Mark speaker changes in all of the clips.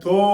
Speaker 1: 2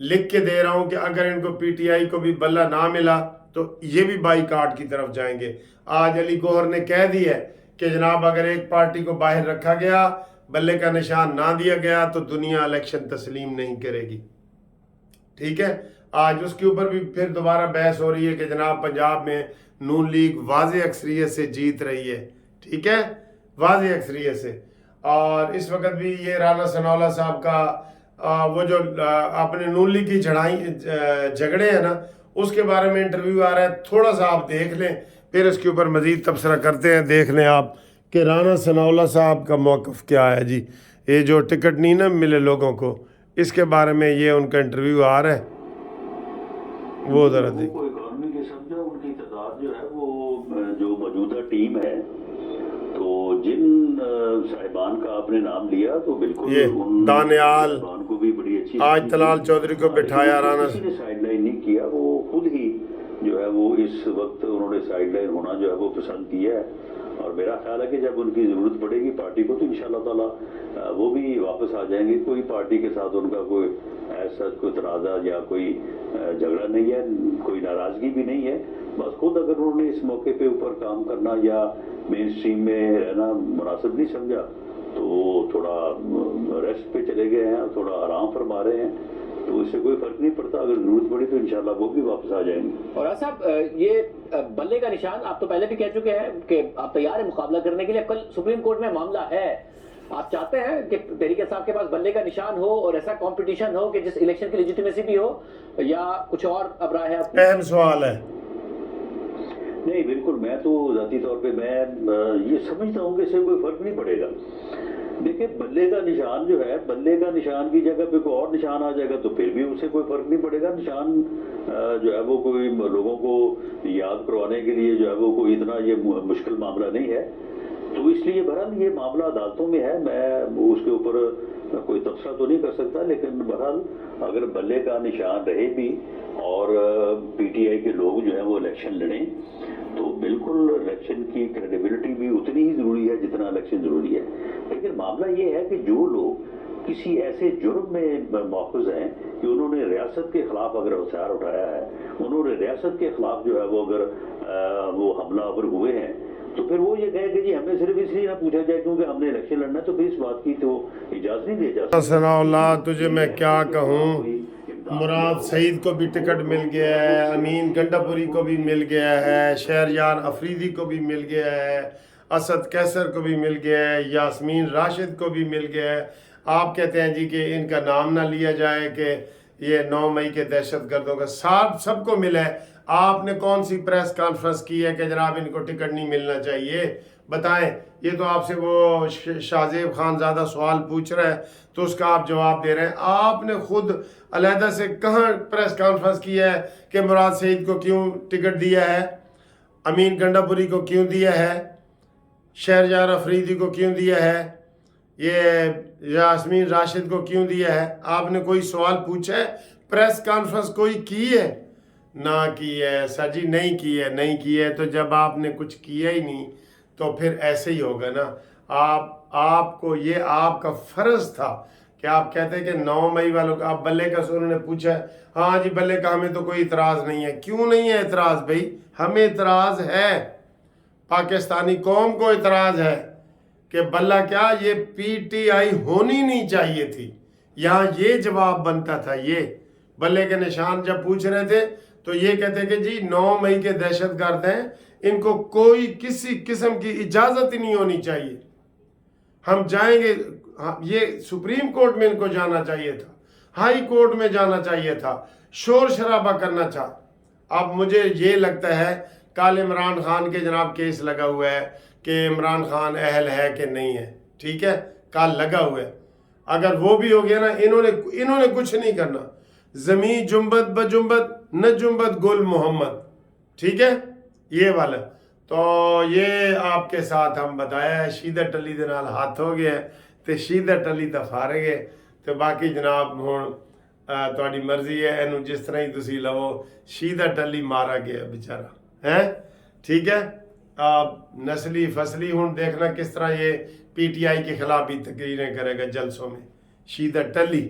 Speaker 1: لکھ کے دے رہا ہوں کہ اگر ان کو پی ٹی آئی کو بھی بلہ نہ ملا تو یہ بھی بائی کاٹ کی طرف جائیں گے. آج علی گوہر نے کہہ دی ہے کہ جناب اگر ایک پارٹی کو باہر رکھا گیا, بلے کا نشان نہ دیا گیا, تو دنیا الیکشن تسلیم نہیں کرے گی. ٹھیک ہے, آج اس کے اوپر بھی پھر دوبارہ بحث ہو رہی ہے کہ جناب پنجاب میں نون لیگ واضح اکثریت سے جیت رہی ہے. ٹھیک ہے, واضح اکثریت سے. اور اس وقت بھی یہ رانا ثناءاللہ صاحب کا وہ جو اپنے نون لیگ کی جھگڑے ہیں نا, اس کے بارے میں انٹرویو آ رہا ہے, تھوڑا سا آپ دیکھ لیں, پھر اس کے اوپر مزید تبصرہ کرتے ہیں. دیکھ لیں آپ کہ رانا ثناءاللہ صاحب کا موقف کیا ہے. جی یہ جو ٹکٹ نہیں نا ملے لوگوں کو, اس کے بارے میں یہ ان کا انٹرویو آ رہا ہے, وہ ذرا دیکھ.
Speaker 2: اکانومی کے سمجھا ان کی تعداد جو ہے وہ جو موجودہ ٹیم ہے, تو جن صاحبان کا آپ نے نام لیا تو بالکل
Speaker 1: یہ دانیال
Speaker 2: کو بھی بڑی اچھی
Speaker 1: آج طلال چودھری کو بٹھایا رانا,
Speaker 2: کسی نے سائیڈ لائن نہیں کیا, وہ خود ہی جو ہے وہ اس وقت انہوں نے سائیڈ لائن ہونا جو ہے وہ پسند کیا ہے. اور میرا خیال ہے کہ جب ان کی ضرورت پڑے گی پارٹی کو تو انشاءاللہ تعالیٰ وہ بھی واپس آ جائیں گے. کوئی پارٹی کے ساتھ ان کا کوئی ایسا کوئی تنازع یا کوئی جھگڑا نہیں ہے, کوئی ناراضگی بھی نہیں ہے. بس خود اگر انہوں نے اس موقع پہ اوپر کام کرنا یا مین اسٹریم میں رہنا مناسب نہیں سمجھا تو تھوڑا ریسٹ پہ چلے گئے ہیں, تھوڑا آرام فرما رہے ہیں, تو اس سے کوئی فرق نہیں پڑتا. اگر ضرورت پڑی تو انشاءاللہ وہ بھی واپس آ جائیں گے.
Speaker 3: اور صاحب یہ بلے کا نشان آپ تو پہلے بھی کہہ چکے ہیں کہ آپ تیار ہیں مقابلہ کرنے کے لیے. کل سپریم کورٹ میں معاملہ ہے, آپ چاہتے ہیں کہ تحریک انصاف کے پاس بلے کا نشان ہو اور ایسا کمپٹیشن ہو کہ جس الیکشن کی لیجیٹیمیسی بھی ہو, یا کچھ اور اب رائے ہے؟
Speaker 1: اہم سوال ہے.
Speaker 2: نہیں بالکل, میں تو ذاتی طور پہ میں یہ سمجھتا ہوں کہ اس سے کوئی فرق نہیں پڑے گا. دیکھیں بلے کا نشان جو ہے, بلے کا نشان کی جگہ پہ کوئی اور نشان آ جائے گا تو پھر بھی اس سے کوئی فرق نہیں پڑے گا. نشان جو ہے وہ کوئی لوگوں کو یاد کروانے کے لیے جو ہے وہ کوئی اتنا یہ مشکل معاملہ نہیں ہے. تو اس لیے بہرحال یہ معاملہ عدالتوں میں ہے, میں اس کے اوپر کوئی تبصرہ تو نہیں کر سکتا. لیکن بہرحال اگر بلے کا نشان رہے بھی اور پی ٹی آئی کے لوگ جو ہیں وہ الیکشن لڑیں تو بالکل الیکشن کی کریڈیبلٹی بھی اتنی ہی ضروری ہے جتنا الیکشن ضروری ہے. لیکن معاملہ یہ ہے کہ جو لوگ کسی ایسے جرم میں ماخوذ ہیں کہ انہوں نے ریاست کے خلاف اگر ہتھیار اٹھایا ہے, انہوں نے ریاست کے خلاف جو ہے وہ اگر وہ حملہ آور ہوئے ہیں, تو پھر وہ یہ کہے کہ جی ہمیں صرف اس لیے نہ پوچھا جائے کیونکہ ہم نے الیکشن لڑنا ہے, تو پھر اس بات کی تو اجازت نہیں دی جا سکتی.
Speaker 1: ثناءاللہ تجھے میں کیا کہوں, مراد سعید کو بھی ٹکٹ مل گیا ہے, امین گنڈاپوری کو بھی مل گیا ہے, شہریار افریدی کو بھی مل گیا ہے, اسد کیسر کو بھی مل گیا ہے, یاسمین راشد کو بھی مل گیا ہے. آپ کہتے ہیں جی کہ ان کا نام نہ لیا جائے کہ یہ 9 مئی کے دہشت گردوں کا سب کو ملا ہے. آپ نے کون سی پریس کانفرنس کی ہے کہ جناب ان کو ٹکٹ نہیں ملنا چاہیے؟ بتائیں. یہ تو آپ سے وہ شاہزیب خان زیادہ سوال پوچھ رہا ہے تو اس کا آپ جواب دے رہے ہیں. آپ نے خود علیحدہ سے کہاں پریس کانفرنس کی ہے کہ مراد سعید کو کیوں ٹکٹ دیا ہے, امین گنڈاپوری کو کیوں دیا ہے, شہریار افریدی کو کیوں دیا ہے, یہ یاسمین راشد کو کیوں دیا ہے؟ آپ نے کوئی سوال پوچھا ہے؟ پریس کانفرنس کوئی کی ہے؟ نہ کی ہے سر جی, نہیں کی ہے. تو جب آپ نے کچھ کیا ہی نہیں تو پھر ایسے ہی ہوگا نا. آپ کو یہ آپ کا فرض تھا کہ آپ کہتے ہیں کہ 9 مئی والوں کا, آپ بلے کا انہوں نے پوچھا ہے, ہاں جی بلے کا ہمیں تو کوئی اعتراض نہیں ہے. کیوں نہیں ہے اعتراض بھائی؟ ہمیں اعتراض ہے, پاکستانی قوم کو اعتراض ہے کہ بلہ کیا یہ پی ٹی آئی ہونی نہیں چاہیے تھی. یہاں یہ جواب بنتا تھا. یہ بلے کے نشان جب پوچھ رہے تھے تو یہ کہتے کہ جی 9 مئی کے دہشت گرد ہیں, ان کو کوئی کسی قسم کی اجازت ہی نہیں ہونی چاہیے, ہم جائیں گے. یہ سپریم کورٹ میں ان کو جانا چاہیے تھا, ہائی کورٹ میں جانا چاہیے تھا, شور شرابہ کرنا چاہ. اب مجھے یہ لگتا ہے کل عمران خان کے جناب کیس لگا ہوا ہے کہ عمران خان اہل ہے کہ نہیں ہے. ٹھیک ہے, کل لگا ہوا ہے. اگر وہ بھی ہو گیا نا, انہوں نے کچھ نہیں کرنا. زمین جنبت بجنبت نہ جنبت گل محمد. ٹھیک ہے, یہ والا. تو یہ آپ کے ساتھ ہم بتایا ہے. شیدر ٹلی دے نال ہاتھ ہو گیا تو شیدر ٹلی تو فارغ ہے. تو باقی جناب ہوں تہاڈی مرضی ہے, اینو جس طرح ہی تسی لو. شیدر ٹلی مارا گیا بیچارہ ہے. ٹھیک ہے, نسلی فصلی ہوں دیکھنا کس طرح یہ پی ٹی آئی کے خلاف بھی تقریریں کرے گا جلسوں میں. شیدر ٹلی